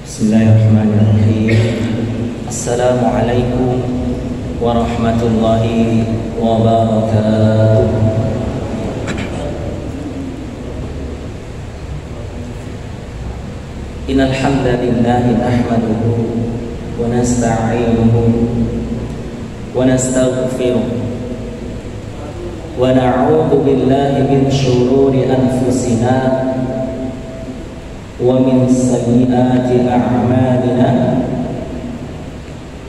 Bismillahirrahmanirrahim. Assalamualaikum warahmatullahi wabarakatuh. Innal hamdalillah nahmaduhu wa nasta'inuhu wa nastaghfiruh wa na'udzu billahi min shururi anfusina wa min sayyiati a'malina.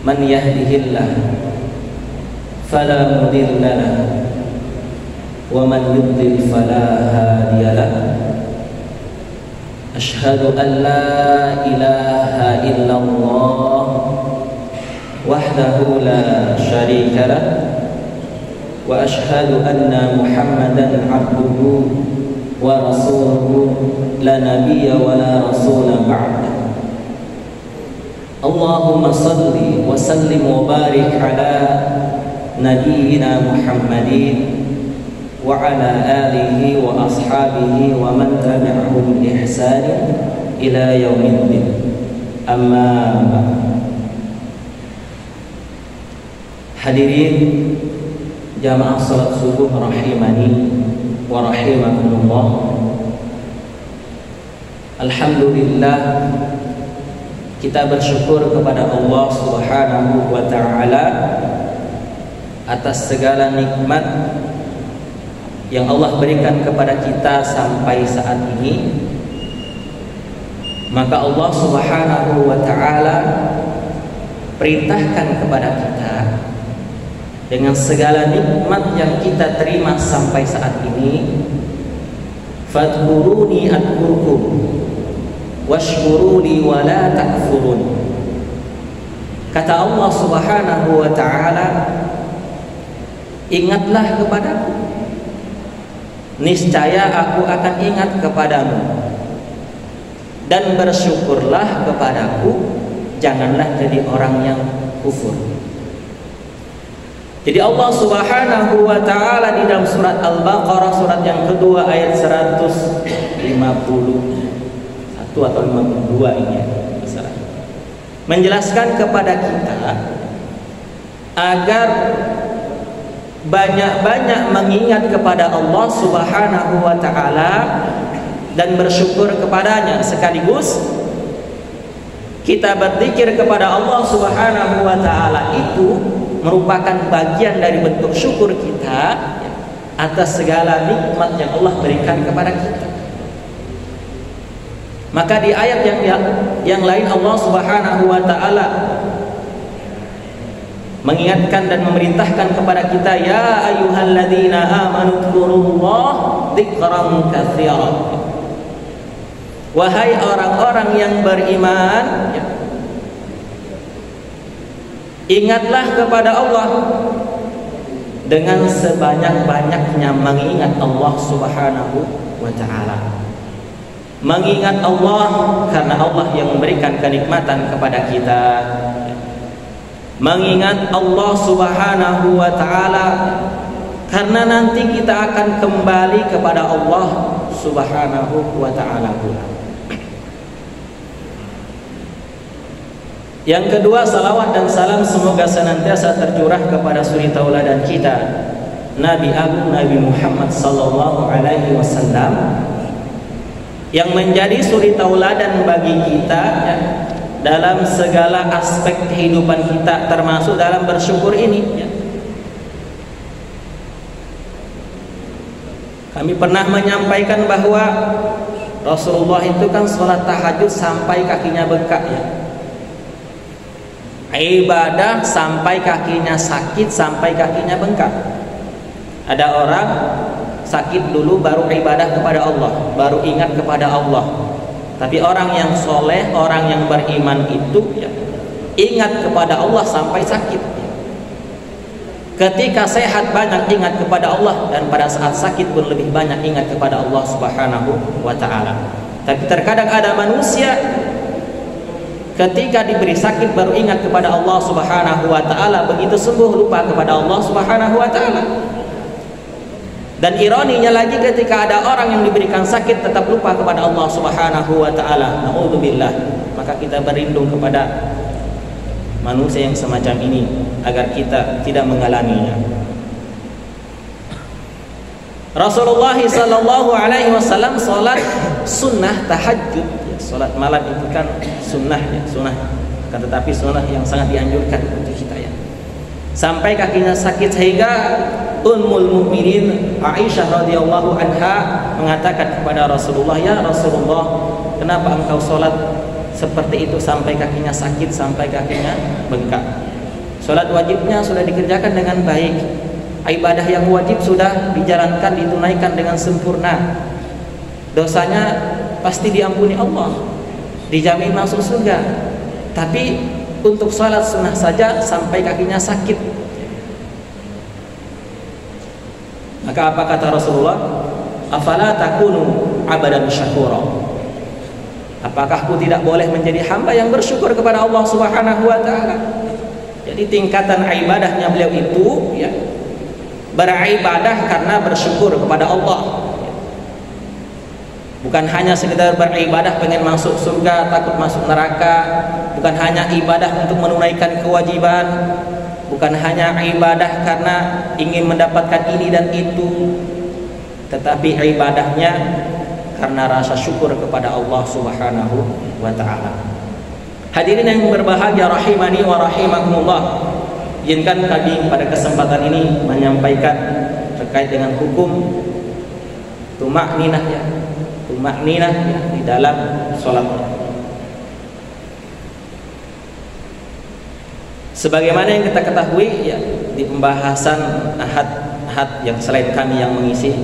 Man yahdihillah fala mudilla lahu wa man yudlil fala hadiya lahu. Asyhadu an la ilaha illallah wahdahu la syarika lahu wa asyhadu anna Muhammadan abduhu wa rasuluhu la nabiyya wa la rasula ba'da. Allahumma salli wa sallim wa barik ala nabiyyina Muhammadin wa ala alihi wa ashabihi wa man tabi'ahum bi ihsanin ila yaumiddin. Amma ba'd. Hadirin jamaah salat subuh rahimani wa rahimakumullah. Alhamdulillah, kita bersyukur kepada Allah Subhanahu wa ta'ala atas segala nikmat yang Allah berikan kepada kita sampai saat ini. Maka Allah Subhanahu wa ta'ala perintahkan kepada kita dengan segala nikmat yang kita terima sampai saat ini, fadhkuruni adkurkum washkuruni wa la takfurun. Kata Allah Subhanahu wa ta'ala, ingatlah kepadaku, niscaya aku akan ingat kepadamu, dan bersyukurlah kepadaku, janganlah jadi orang yang kufur. Jadi Allah Subhanahu wa ta'ala di dalam surat Al-Baqarah, surat yang kedua ayat 151 atau 52 ini menjelaskan kepada kita agar banyak-banyak mengingat kepada Allah Subhanahu wa ta'ala dan bersyukur kepadanya, sekaligus kita berzikir kepada Allah Subhanahu wa ta'ala itu merupakan bagian dari bentuk syukur kita atas segala nikmat yang Allah berikan kepada kita. Maka di ayat yang lain Allah Subhanahu wa ta'ala mengingatkan dan memerintahkan kepada kita, ya ayyuhalladzina amanu dzkurullaha dzikran katsiran. Wahai orang-orang yang beriman, ingatlah kepada Allah dengan sebanyak-banyaknya mengingat Allah Subhanahu wa ta'ala. Mengingat Allah karena Allah yang memberikan kenikmatan kepada kita. Mengingat Allah Subhanahu wa ta'ala karena nanti kita akan kembali kepada Allah Subhanahu wa ta'ala pula. Yang kedua, salawat dan salam semoga senantiasa tercurah kepada suri tauladan kita, Nabi Agung Nabi Muhammad sallallahu alaihi wasallam, yang menjadi suri tauladan bagi kita dalam segala aspek kehidupan kita, termasuk dalam bersyukur ini. Kami pernah menyampaikan bahwa Rasulullah itu kan sholat tahajud sampai kakinya bengkak, ibadah sampai kakinya sakit, sampai kakinya bengkak. Ada orang sakit dulu baru ibadah kepada Allah, baru ingat kepada Allah. Tapi orang yang soleh, orang yang beriman itu ingat kepada Allah sampai sakit. Ketika sehat banyak ingat kepada Allah, dan pada saat sakit pun lebih banyak ingat kepada Allah Subhanahu wa ta'ala. Tapi terkadang ada manusia ketika diberi sakit baru ingat kepada Allah Subhanahu wa ta'ala, begitu sembuh lupa kepada Allah Subhanahu wa ta'ala. Dan ironinya lagi, ketika ada orang yang diberikan sakit tetap lupa kepada Allah Subhanahu wa ta'ala. Na'udzubillah. Maka maka kita berlindung kepada manusia yang semacam ini agar kita tidak mengalaminya. Rasulullah sallallahu alaihi wasallam salat sunnah tahajud, ya, salat malam itu kan sunnah, ya, sunnah, kan, tetapi sunnah yang sangat dianjurkan untuk kita, ya. Sampai kakinya sakit sehingga Ummul Mukminin Aisyah radhiyallahu anha mengatakan kepada Rasulullah, "Ya Rasulullah, kenapa engkau salat seperti itu sampai kakinya sakit, sampai kakinya bengkak? Salat wajibnya sudah dikerjakan dengan baik, ibadah yang wajib sudah dijalankan, ditunaikan dengan sempurna, dosanya pasti diampuni Allah, dijamin masuk surga. Tapi untuk salat sunnah saja sampai kakinya sakit." Maka apa kata Rasulullah? "Afala takunu abadan syakura?" Apakah aku tidak boleh menjadi hamba yang bersyukur kepada Allah Subhanahu wa taala? Jadi tingkatan ibadahnya beliau itu, ya, beribadah karena bersyukur kepada Allah. Bukan hanya sekedar beribadah pengen masuk surga, takut masuk neraka, bukan hanya ibadah untuk menunaikan kewajiban, bukan hanya ibadah karena ingin mendapatkan ini dan itu, tetapi ibadahnya karena rasa syukur kepada Allah Subhanahu wa taala. Hadirin yang berbahagia rahimani wa rahimakumullah, izinkan kami pada kesempatan ini menyampaikan terkait dengan hukum tumakninah, ya, tumakninah, ya, di dalam salat. Sebagaimana yang kita ketahui, ya, di pembahasan ahad yang selain kami yang mengisi,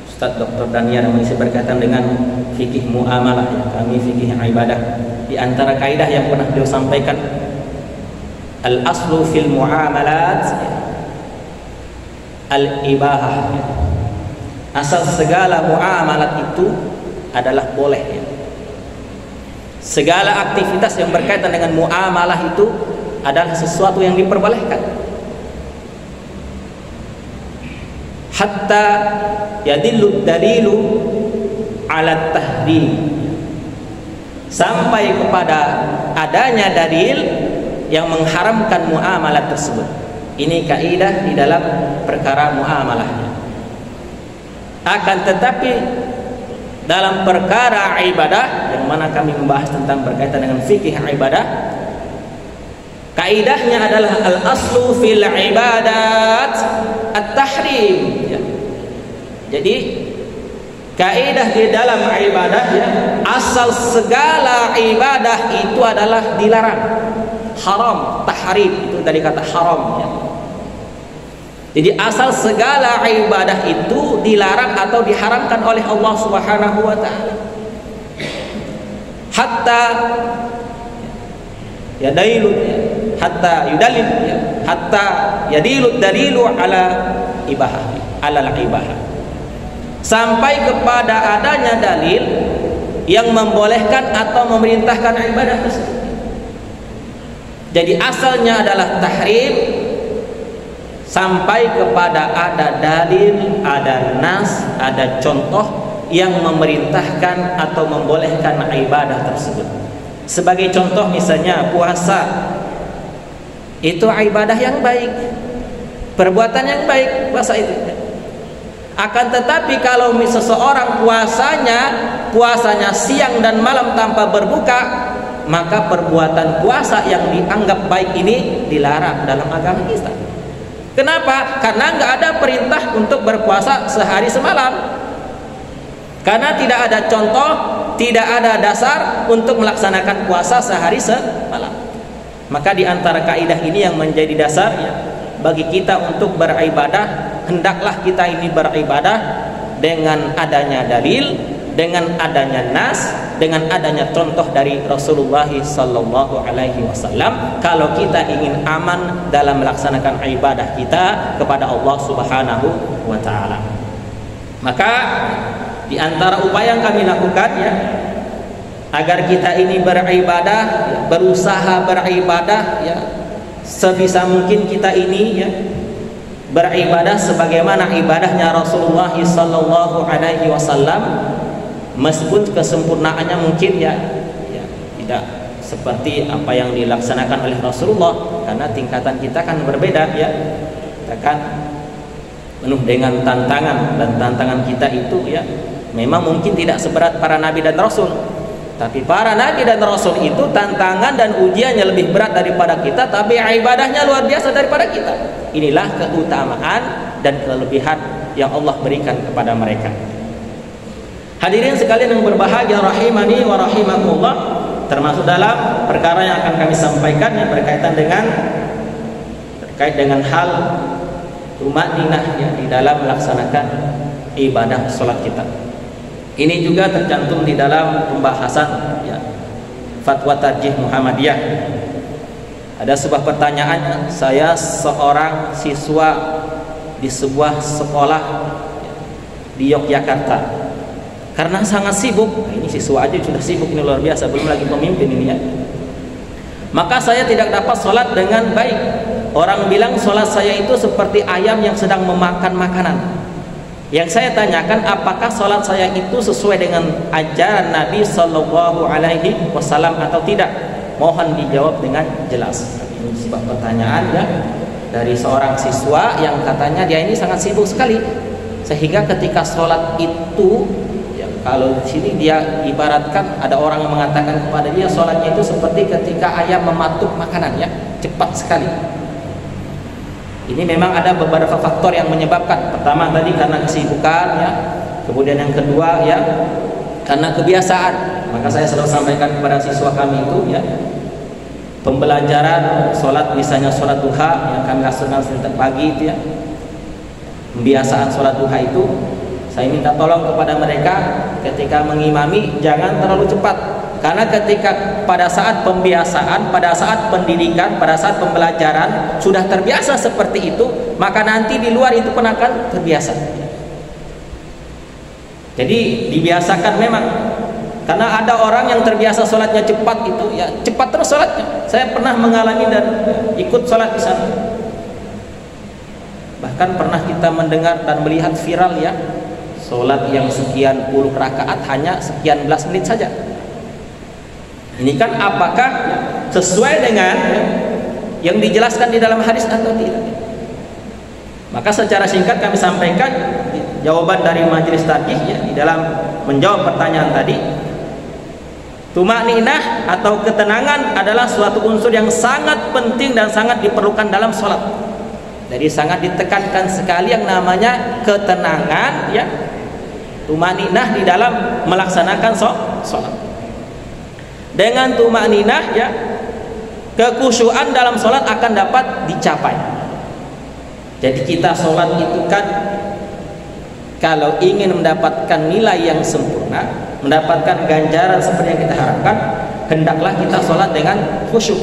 Ustaz Dr. Daniel yang mengisi berkaitan dengan fikih muamalah, ya, kami fikih ibadah. Di antara kaidah yang pernah beliau sampaikan, al aslu fil muamalat al ibahah, ya. Asal segala muamalat itu adalah boleh, ya. Segala aktivitas yang berkaitan dengan muamalah itu adalah sesuatu yang diperbolehkan. Hatta yadillu dalilu ala tahrim, sampai kepada adanya dalil yang mengharamkan muamalah tersebut. Ini kaidah di dalam perkara muamalahnya. Akan tetapi dalam perkara ibadah, yang mana kami membahas tentang berkaitan dengan fikih ibadah, kaidahnya adalah al-aslu fil ibadat at-tahrim, ya. Jadi kaidah di dalam ibadah, ya, asal segala ibadah itu adalah dilarang, haram, tahrim, itu dari kata haram, ya. Jadi asal segala ibadah itu dilarang atau diharamkan oleh Allah Subhanahu wa taala. Hatta yadailu, ya, hatta yudalil, ya, hatta yadilu dalilu ala ibahah, ala ibahah, sampai kepada adanya dalil yang membolehkan atau memerintahkan ibadah tersebut. Jadi asalnya adalah tahrim sampai kepada ada dalil, ada nas, ada contoh yang memerintahkan atau membolehkan ibadah tersebut. Sebagai contoh misalnya puasa, itu ibadah yang baik, perbuatan yang baik, puasa itu. Akan tetapi kalau seseorang puasanya siang dan malam tanpa berbuka, maka perbuatan puasa yang dianggap baik ini dilarang dalam agama kita. Kenapa? Karena nggak ada perintah untuk berpuasa sehari semalam. Karena tidak ada contoh, tidak ada dasar untuk melaksanakan puasa sehari semalam. Maka di antara kaidah ini yang menjadi dasar, ya, bagi kita untuk beribadah, hendaklah kita ini beribadah dengan adanya dalil, dengan adanya nas, dengan adanya contoh dari Rasulullah sallallahu alaihi wasallam. Kalau kita ingin aman dalam melaksanakan ibadah kita kepada Allah Subhanahu wa taala, maka di antara upaya yang kami lakukan, ya, agar kita ini beribadah, ya, berusaha beribadah, ya, sebisa mungkin kita ini, ya, beribadah sebagaimana ibadahnya Rasulullah sallallahu alaihi wasallam, meskipun kesempurnaannya mungkin, ya, di tidak seperti apa yang dilaksanakan oleh Rasulullah, karena tingkatan kita kan berbeda ya. Kita kan penuh dengan tantangan, dan tantangan kita itu ya memang mungkin tidak seberat para nabi dan rasul, tapi para nabi dan rasul itu tantangan dan ujiannya lebih berat daripada kita, tapi ibadahnya luar biasa daripada kita. Inilah keutamaan dan kelebihan yang Allah berikan kepada mereka. Hadirin sekalian yang berbahagia rahimani wa rahimakumullah, termasuk dalam perkara yang akan kami sampaikan yang berkaitan dengan hal tumaninah ya di dalam melaksanakan ibadah sholat kita. Ini juga tercantum di dalam pembahasan ya, Fatwa Tarjih Muhammadiyah. Ada sebuah pertanyaan, saya seorang siswa di sebuah sekolah di Yogyakarta. Karena sangat sibuk, ini siswa aja sudah sibuk, ini luar biasa, belum lagi pemimpin ini ya. Maka saya tidak dapat sholat dengan baik. Orang bilang sholat saya itu seperti ayam yang sedang memakan makanan. Yang saya tanyakan, apakah sholat saya itu sesuai dengan ajaran Nabi Sallallahu Alaihi Wasallam atau tidak? Mohon dijawab dengan jelas. Ini sebuah pertanyaan ya dari seorang siswa yang katanya dia ini sangat sibuk sekali, sehingga ketika sholat itu ya, kalau di sini dia ibaratkan ada orang yang mengatakan kepada dia sholatnya itu seperti ketika ayam mematuk makanan ya, cepat sekali. Ini memang ada beberapa faktor yang menyebabkan. Pertama tadi karena kesibukan ya, kemudian yang kedua ya karena kebiasaan. Maka saya selalu sampaikan kepada siswa kami itu ya, pembelajaran sholat misalnya sholat duha yang kami laksanakan setiap pagi itu ya, pembiasaan sholat duha itu saya minta tolong kepada mereka ketika mengimami jangan terlalu cepat. Karena ketika pada saat pembiasaan, pada saat pendidikan, pada saat pembelajaran sudah terbiasa seperti itu, maka nanti di luar itu pun akan terbiasa. Jadi dibiasakan memang. Karena ada orang yang terbiasa sholatnya cepat itu, ya cepat terus sholatnya. Saya pernah mengalami dan ikut sholat di sana. Bahkan pernah kita mendengar dan melihat viral ya, sholat yang sekian puluh rakaat hanya sekian belas menit saja. Ini kan apakah sesuai dengan yang dijelaskan di dalam hadis atau tidak? Maka secara singkat kami sampaikan jawaban dari majelis tarjih ya, di dalam menjawab pertanyaan tadi. Tumaninah atau ketenangan adalah suatu unsur yang sangat penting dan sangat diperlukan dalam sholat. Jadi sangat ditekankan sekali yang namanya ketenangan ya, tumaninah di dalam melaksanakan sholat. Dengan tumaninah ya, kekhusyuan dalam sholat akan dapat dicapai. Jadi kita sholat itu kan kalau ingin mendapatkan nilai yang sempurna, mendapatkan ganjaran seperti yang kita harapkan, hendaklah kita sholat dengan khusyuk.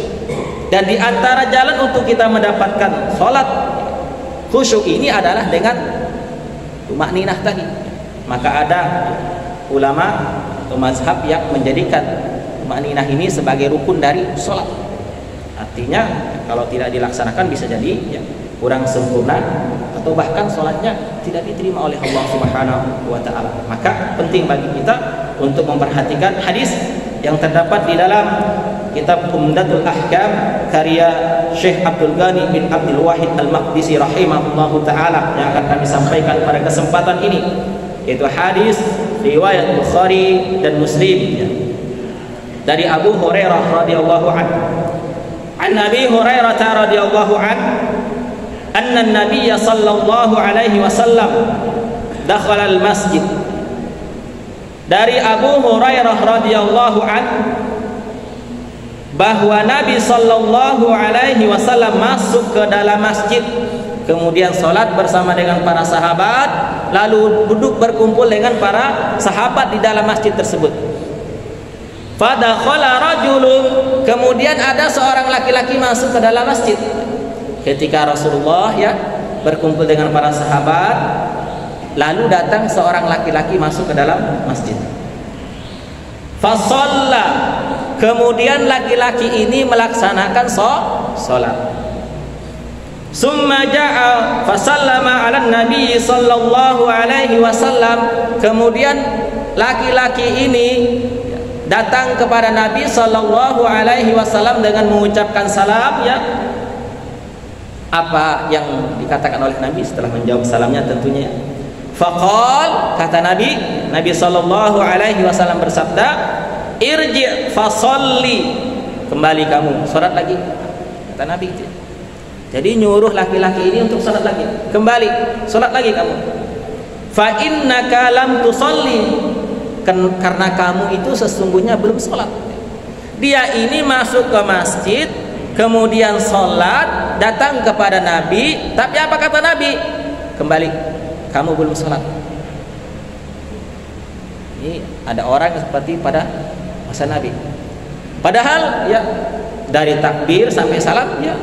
Dan di antara jalan untuk kita mendapatkan sholat khusyuk ini adalah dengan tumaninah tadi. Maka ada ulama atau mazhab yang menjadikan tumaninah ini sebagai rukun dari sholat. Artinya kalau tidak dilaksanakan bisa jadi ya, kurang sempurna atau bahkan sholatnya tidak diterima oleh Allah Subhanahu wa Ta'ala. Maka penting bagi kita untuk memperhatikan hadis yang terdapat di dalam kitab Umdatul Ahkam karya Syekh Abdul Ghani bin Abdul Wahid Al-Maqdisi rahimahullahu ta'ala yang akan kami sampaikan pada kesempatan ini, yaitu hadis riwayat Bukhari dan Muslim ya, dari Abu Hurairah radhiyallahu anhu. An Abi Hurairah radhiyallahu anhu anna an-nabiy sallallahu alaihi wasallam dakhala al-masjid. Dari Abu Hurairah radhiyallahu anhu bahwa Nabi sallallahu alaihi wasallam masuk ke dalam masjid, kemudian salat bersama dengan para sahabat, lalu duduk berkumpul dengan para sahabat di dalam masjid tersebut. Fadakhala rajulun, kemudian ada seorang laki-laki masuk ke dalam masjid. Ketika Rasulullah ya berkumpul dengan para sahabat, lalu datang seorang laki-laki masuk ke dalam masjid. Fasalla, kemudian laki-laki ini melaksanakan salat. Summa ja'a fasallama 'alan nabi sallallahu alaihi wasallam, kemudian laki-laki ini datang kepada Nabi sallallahu alaihi wasallam dengan mengucapkan salam, ya. Apa yang dikatakan oleh Nabi setelah menjawab salamnya tentunya? Faqal, kata Nabi sallallahu alaihi wasallam bersabda, irji' fasalli, kembali kamu salat lagi, kata Nabi. Jadi nyuruh laki-laki ini untuk salat lagi, kembali salat lagi kamu. Fa innaka lam tusalli, karena kamu itu sesungguhnya belum salat. Dia ini masuk ke masjid, kemudian salat, datang kepada Nabi, tapi apa kata Nabi? Kembali, kamu belum salat. Ini ada orang seperti pada masa Nabi. Padahal ya dari takbir sampai salam ya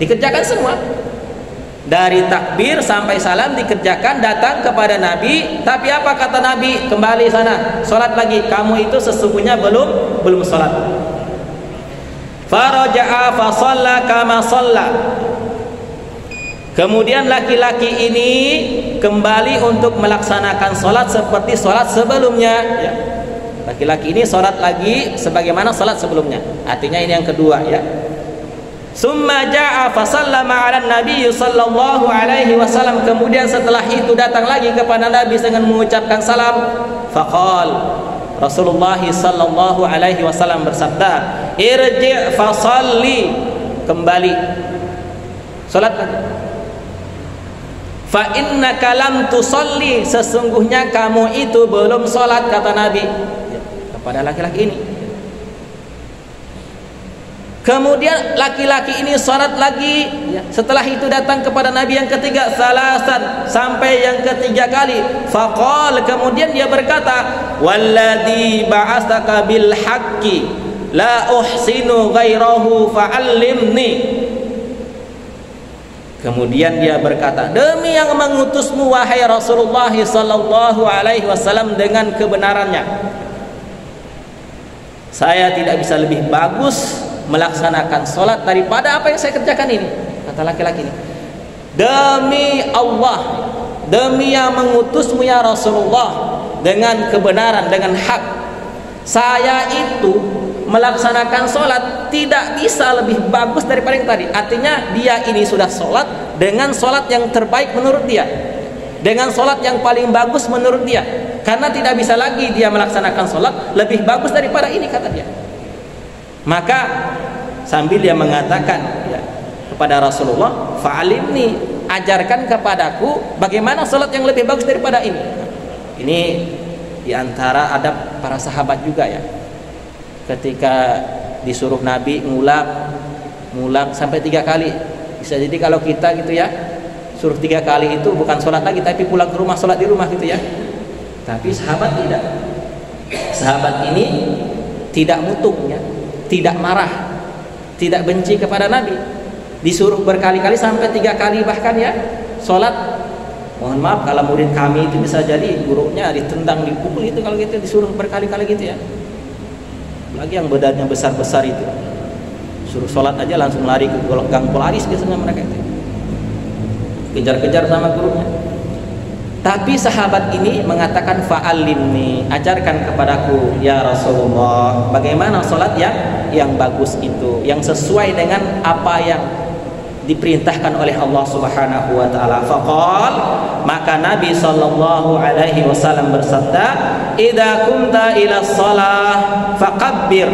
dikerjakan semua. Dari takbir sampai salam dikerjakan, datang kepada Nabi, tapi apa kata Nabi? Kembali sana, salat lagi. Kamu itu sesungguhnya belum salat. Faraja'a fa shalla kama shalla. Kemudian laki-laki ini kembali untuk melaksanakan salat seperti salat sebelumnya, ya. Laki-laki ini salat lagi sebagaimana salat sebelumnya. Artinya ini yang kedua, ya. Summa ja'a fa sallama 'ala Nabi sallallahu alaihi wasallam. Kemudian setelah itu datang lagi kepada Nabi dengan mengucapkan salam. Faqal, Rasulullah sallallahu alaihi wasallam bersabda, irji' fa salli, kembali salat lagi. Fa innaka lam tusalli, sesungguhnya kamu itu belum salat, kata Nabi kepada laki-laki ini. Kemudian laki-laki ini salat lagi, ya. Setelah itu datang kepada Nabi yang ketiga, salasan, sampai yang ketiga kali. Faqal, kemudian dia berkata, walladzi ba'atsaka bil haqqi la uhsinu ghairahu fa'allimni. Kemudian dia berkata, demi yang mengutusmu wahai Rasulullah sallallahu alaihi wasallam dengan kebenarannya, saya tidak bisa lebih bagus melaksanakan sholat daripada apa yang saya kerjakan ini, kata laki-laki ini. Demi Allah, demi yang mengutusmu ya Rasulullah dengan kebenaran, dengan hak, saya itu melaksanakan sholat tidak bisa lebih bagus daripada yang tadi. Artinya dia ini sudah sholat dengan sholat yang terbaik menurut dia, dengan sholat yang paling bagus menurut dia, karena tidak bisa lagi dia melaksanakan sholat lebih bagus daripada ini, kata dia. Maka sambil dia mengatakan ya, kepada Rasulullah, fa'alimni, ajarkan kepadaku bagaimana sholat yang lebih bagus daripada ini. Ini diantara adab para sahabat juga, ya. Ketika disuruh Nabi ngulang sampai 3 kali. Bisa jadi kalau kita gitu ya, suruh 3 kali itu bukan sholat lagi, tapi pulang ke rumah sholat di rumah gitu ya. Tapi sahabat tidak. Sahabat ini tidak mutung, ya, tidak marah, tidak benci kepada Nabi. Disuruh berkali-kali sampai 3 kali bahkan, ya, sholat. Mohon maaf kalau murid kami itu bisa jadi gurunya ditendang, dipukul itu kalau gitu, disuruh berkali-kali gitu ya. Lagi yang badannya besar-besar itu, suruh sholat aja langsung lari ke gang Polaris biasanya mereka itu, kejar-kejar sama gurunya. Tapi sahabat ini mengatakan, fa'alimni, ajarkan kepadaku ya Rasulullah bagaimana sholat yang bagus itu, yang sesuai dengan apa yang diperintahkan oleh Allah Subhanahu wa taala. Faqal, maka Nabi sallallahu alaihi wasallam bersabda, idza kumta ila shalah fakabbir,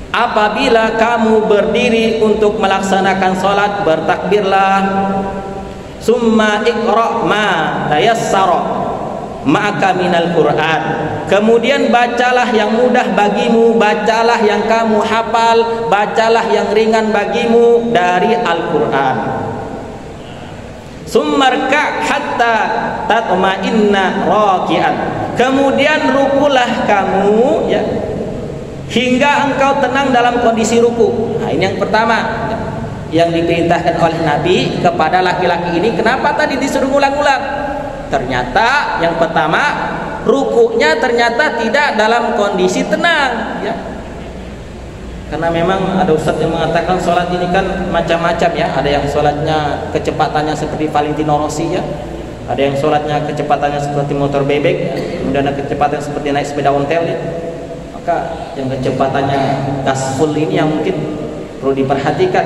apabila kamu berdiri untuk melaksanakan salat, bertakbirlah. Summa iqra ma tayassara ma'aka minal Qur'an, kemudian bacalah yang mudah bagimu, bacalah yang kamu hafal, bacalah yang ringan bagimu dari Al-Qur'an. Summarka hatta tatma'inna raki'an, kemudian rukulah kamu, ya, hingga engkau tenang dalam kondisi ruku. Nah, ini yang pertama yang diperintahkan oleh Nabi kepada laki-laki ini. Kenapa tadi disuruh ngulang-ngulang? Ternyata yang pertama, rukunya ternyata tidak dalam kondisi tenang, ya. Karena memang ada ustadz yang mengatakan sholat ini kan macam-macam, ya. Ada yang sholatnya kecepatannya seperti Valentino Rossi, ya. Ada yang sholatnya kecepatannya seperti motor bebek, ya. Kemudian ada kecepatan seperti naik sepeda ontel, ya. Maka yang kecepatannya gas full ini yang mungkin perlu diperhatikan.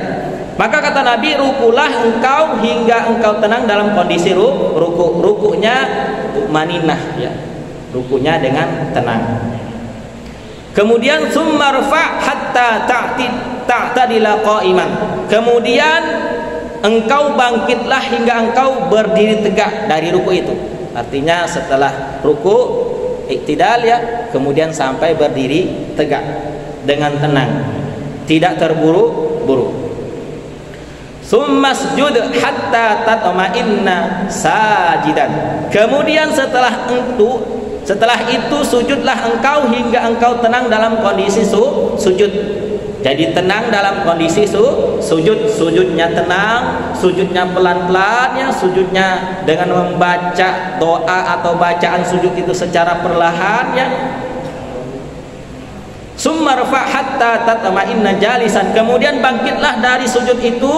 Maka kata Nabi, rukulah engkau hingga engkau tenang dalam kondisi ruku. Rukunya maninah ya. Rukunya dengan tenang. Kemudian summarfa hatta ta'tadila qa'iman. Kemudian engkau bangkitlah hingga engkau berdiri tegak dari ruku itu. Artinya setelah ruku iktidal ya, kemudian sampai berdiri tegak dengan tenang, tidak terburu-buru. Summasjud hatta tatma'inna sajidan. Kemudian setelah itu sujudlah engkau hingga engkau tenang dalam kondisi sujud. Jadi tenang dalam kondisi sujud. Sujudnya tenang, sujudnya pelan-pelan ya, sujudnya dengan membaca doa atau bacaan sujud itu secara perlahan ya. Summarfa hatta tatma'inna jalisan. Kemudian bangkitlah dari sujud itu,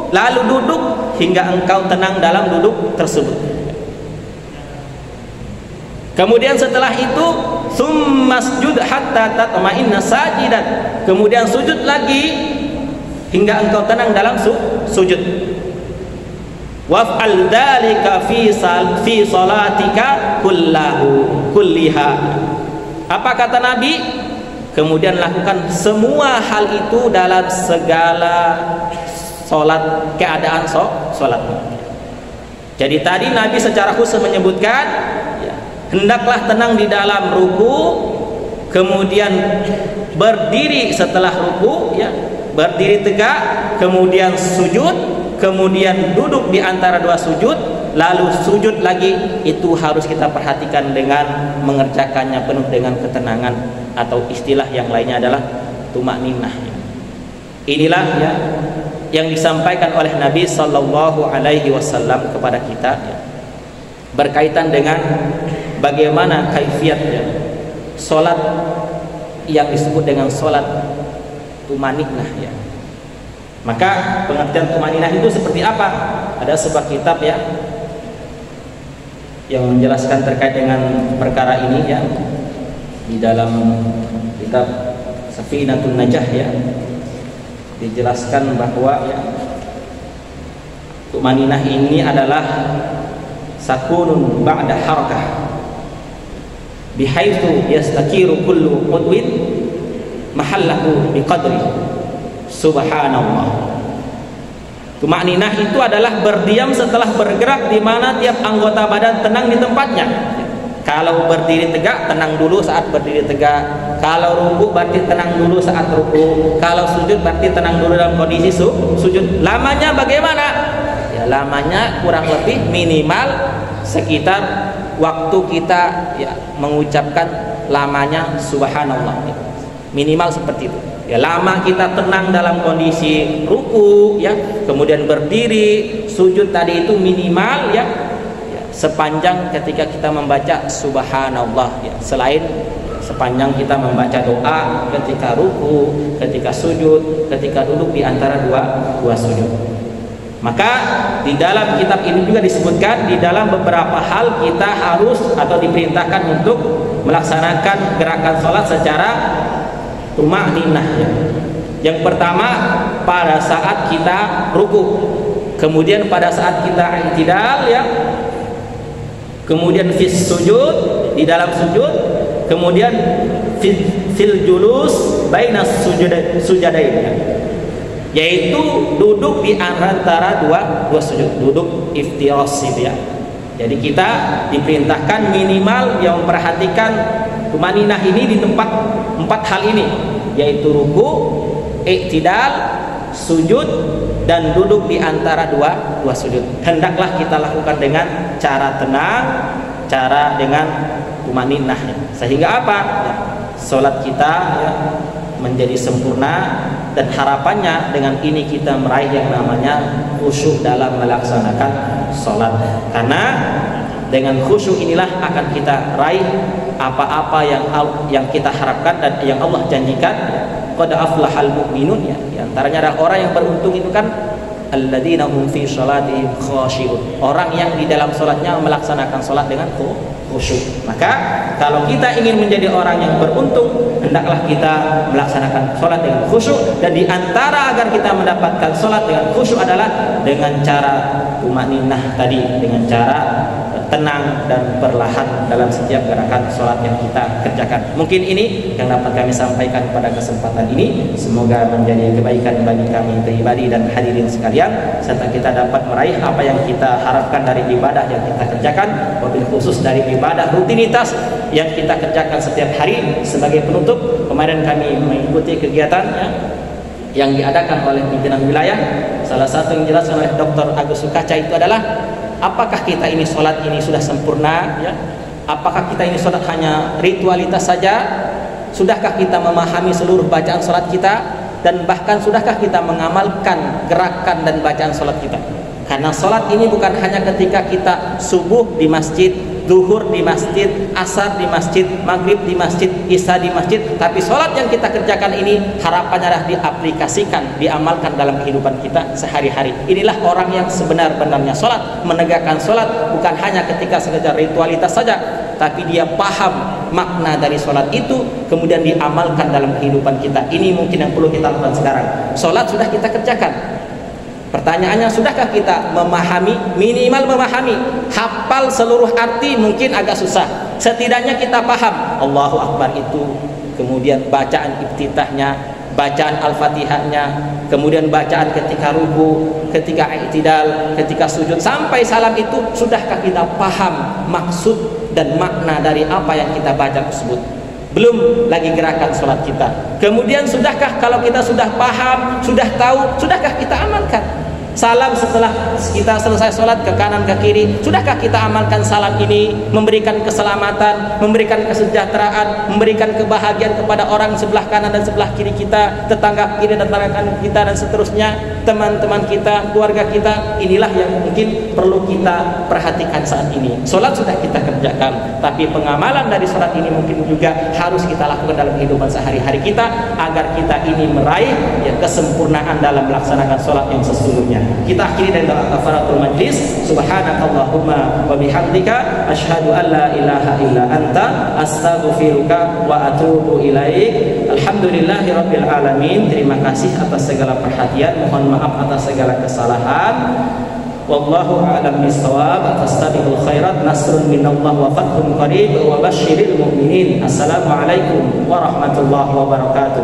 lalu duduk hingga engkau tenang dalam duduk tersebut. Kemudian setelah itu summasjud hatta tatma'inna sajidan. Kemudian sujud lagi hingga engkau tenang dalam sujud. Waf'al dzalika fi salatika kulliha. Apa kata Nabi? Kemudian lakukan semua hal itu dalam segala salat, keadaan salat. Jadi tadi Nabi secara khusus menyebutkan hendaklah tenang di dalam ruku, kemudian berdiri setelah ruku ya, berdiri tegak, kemudian sujud, kemudian duduk di antara dua sujud, lalu sujud lagi. Itu harus kita perhatikan dengan mengerjakannya penuh dengan ketenangan, atau istilah yang lainnya adalah tumakninah. Inilah ya yang disampaikan oleh Nabi Sallallahu Alaihi Wasallam kepada kita ya, berkaitan dengan bagaimana kaifiatnya solat yang disebut dengan solat tumaninah ya. Maka pengertian tumaninah itu seperti apa? Ada sebuah kitab ya yang menjelaskan terkait dengan perkara ini ya, di dalam kitab Safinatun Najah ya, dijelaskan bahwa ya, tumaninah ini adalah sakunun ba'da harakah bihaitsu yastakiru kullu qudwin mahallahu biqadri. Subhanallah. Tumakninah itu adalah berdiam setelah bergerak, di mana tiap anggota badan tenang di tempatnya. Kalau berdiri tegak, tenang dulu saat berdiri tegak. Kalau ruku berarti tenang dulu saat ruku. Kalau sujud berarti tenang dulu dalam kondisi sujud. Lamanya bagaimana? Ya, lamanya kurang lebih minimal sekitar waktu kita ya mengucapkan lamanya subhanallah, minimal seperti itu ya. Lama kita tenang dalam kondisi ruku ya, kemudian berdiri sujud tadi itu minimal ya, sepanjang ketika kita membaca subhanallah ya. Selain sepanjang kita membaca doa ketika ruku, ketika sujud, ketika duduk di antara dua sujud. Maka di dalam kitab ini juga disebutkan, di dalam beberapa hal kita harus atau diperintahkan untuk melaksanakan gerakan sholat secara tumakninah ya. Yang pertama pada saat kita ruku, kemudian pada saat kita i'tidal ya, kemudian fis sujud, di dalam sujud, kemudian fil julus bainas sujadain ya, yaitu duduk di antara dua sujud, duduk iftirash ya. Jadi kita diperintahkan minimal yang memperhatikan tumaninah ini di tempat 4 hal ini, yaitu ruku, i'tidal, sujud, dan duduk di antara dua sujud. Hendaklah kita lakukan dengan cara tenang, cara dengan tumaninah ya. Sehingga apa? Ya, salat kita ya, menjadi sempurna, dan harapannya dengan ini kita meraih yang namanya khusyuk dalam melaksanakan sholat. Karena dengan khusyuk inilah akan kita raih apa-apa yang kita harapkan dan yang Allah janjikan. Qad aflahal mu'minun ya. Di antaranya adalah orang yang beruntung itu kan alladzina hum fi sholatihim khashi'un. Orang yang di dalam sholatnya melaksanakan sholat dengan khusyuk. Maka kalau kita ingin menjadi orang yang beruntung, hendaklah kita melaksanakan sholat dengan khusyuk. Dan diantara agar kita mendapatkan sholat dengan khusyuk adalah dengan cara tumaninah tadi, dengan cara tenang dan perlahan dalam setiap gerakan sholat yang kita kerjakan. Mungkin ini yang dapat kami sampaikan pada kesempatan ini. Semoga menjadi kebaikan bagi kami pribadi dan hadirin sekalian, serta kita dapat meraih apa yang kita harapkan dari ibadah yang kita kerjakan, wabil khusus dari ibadah rutinitas yang kita kerjakan setiap hari. Sebagai penutup, kemarin kami mengikuti kegiatan yang diadakan oleh pimpinan wilayah. Salah satu yang dijelaskan oleh Dr. Agus Sukaca itu adalah, apakah kita ini sholat ini sudah sempurna, ya? Apakah kita ini sholat hanya ritualitas saja? Sudahkah kita memahami seluruh bacaan sholat kita? Dan bahkan sudahkah kita mengamalkan gerakan dan bacaan sholat kita? Karena sholat ini bukan hanya ketika kita subuh di masjid, zuhur di masjid, asar di masjid, maghrib di masjid, isya di masjid. Tapi sholat yang kita kerjakan ini harapannya adalah diaplikasikan, diamalkan dalam kehidupan kita sehari-hari. Inilah orang yang sebenar-benarnya sholat. Menegakkan sholat bukan hanya ketika sekedar ritualitas saja, tapi dia paham makna dari sholat itu, kemudian diamalkan dalam kehidupan kita. Ini mungkin yang perlu kita lakukan sekarang. Sholat sudah kita kerjakan. Pertanyaannya, sudahkah kita memahami, minimal memahami, hafal seluruh arti mungkin agak susah. Setidaknya kita paham Allahu Akbar itu, kemudian bacaan iftitahnya, bacaan Al-Fatihahnya, kemudian bacaan ketika ruku, ketika i'tidal, ketika sujud, sampai salam itu. Sudahkah kita paham maksud dan makna dari apa yang kita baca tersebut? Belum lagi gerakan sholat kita. Kemudian sudahkah, kalau kita sudah paham, sudah tahu, sudahkah kita amalkan? Salam setelah kita selesai sholat ke kanan ke kiri, sudahkah kita amalkan salam ini? Memberikan keselamatan, memberikan kesejahteraan, memberikan kebahagiaan kepada orang sebelah kanan dan sebelah kiri kita, tetangga kiri dan tetangga kanan kita, dan seterusnya, teman-teman kita, keluarga kita. Inilah yang mungkin perlu kita perhatikan saat ini. Sholat sudah kita kerjakan, tapi pengamalan dari sholat ini mungkin juga harus kita lakukan dalam kehidupan sehari-hari kita, agar kita ini meraih kesempurnaan dalam melaksanakan sholat yang sesungguhnya. Kita akhiri dengan doa kafaratul majlis. Subhanakallahumma wa bihamdika asyhadu an la ilaha illa anta astaghfiruka wa atubu ilaik. Alhamdulillahirabbil alamin. Terima kasih atas segala perhatian, mohon maaf atas segala kesalahan. Wallahu a'lam bishawab. Fastabiqul khairat, nasrun minallah wa fathun qarib wa basyiril mu'minin. Assalamualaikum warahmatullahi wabarakatuh.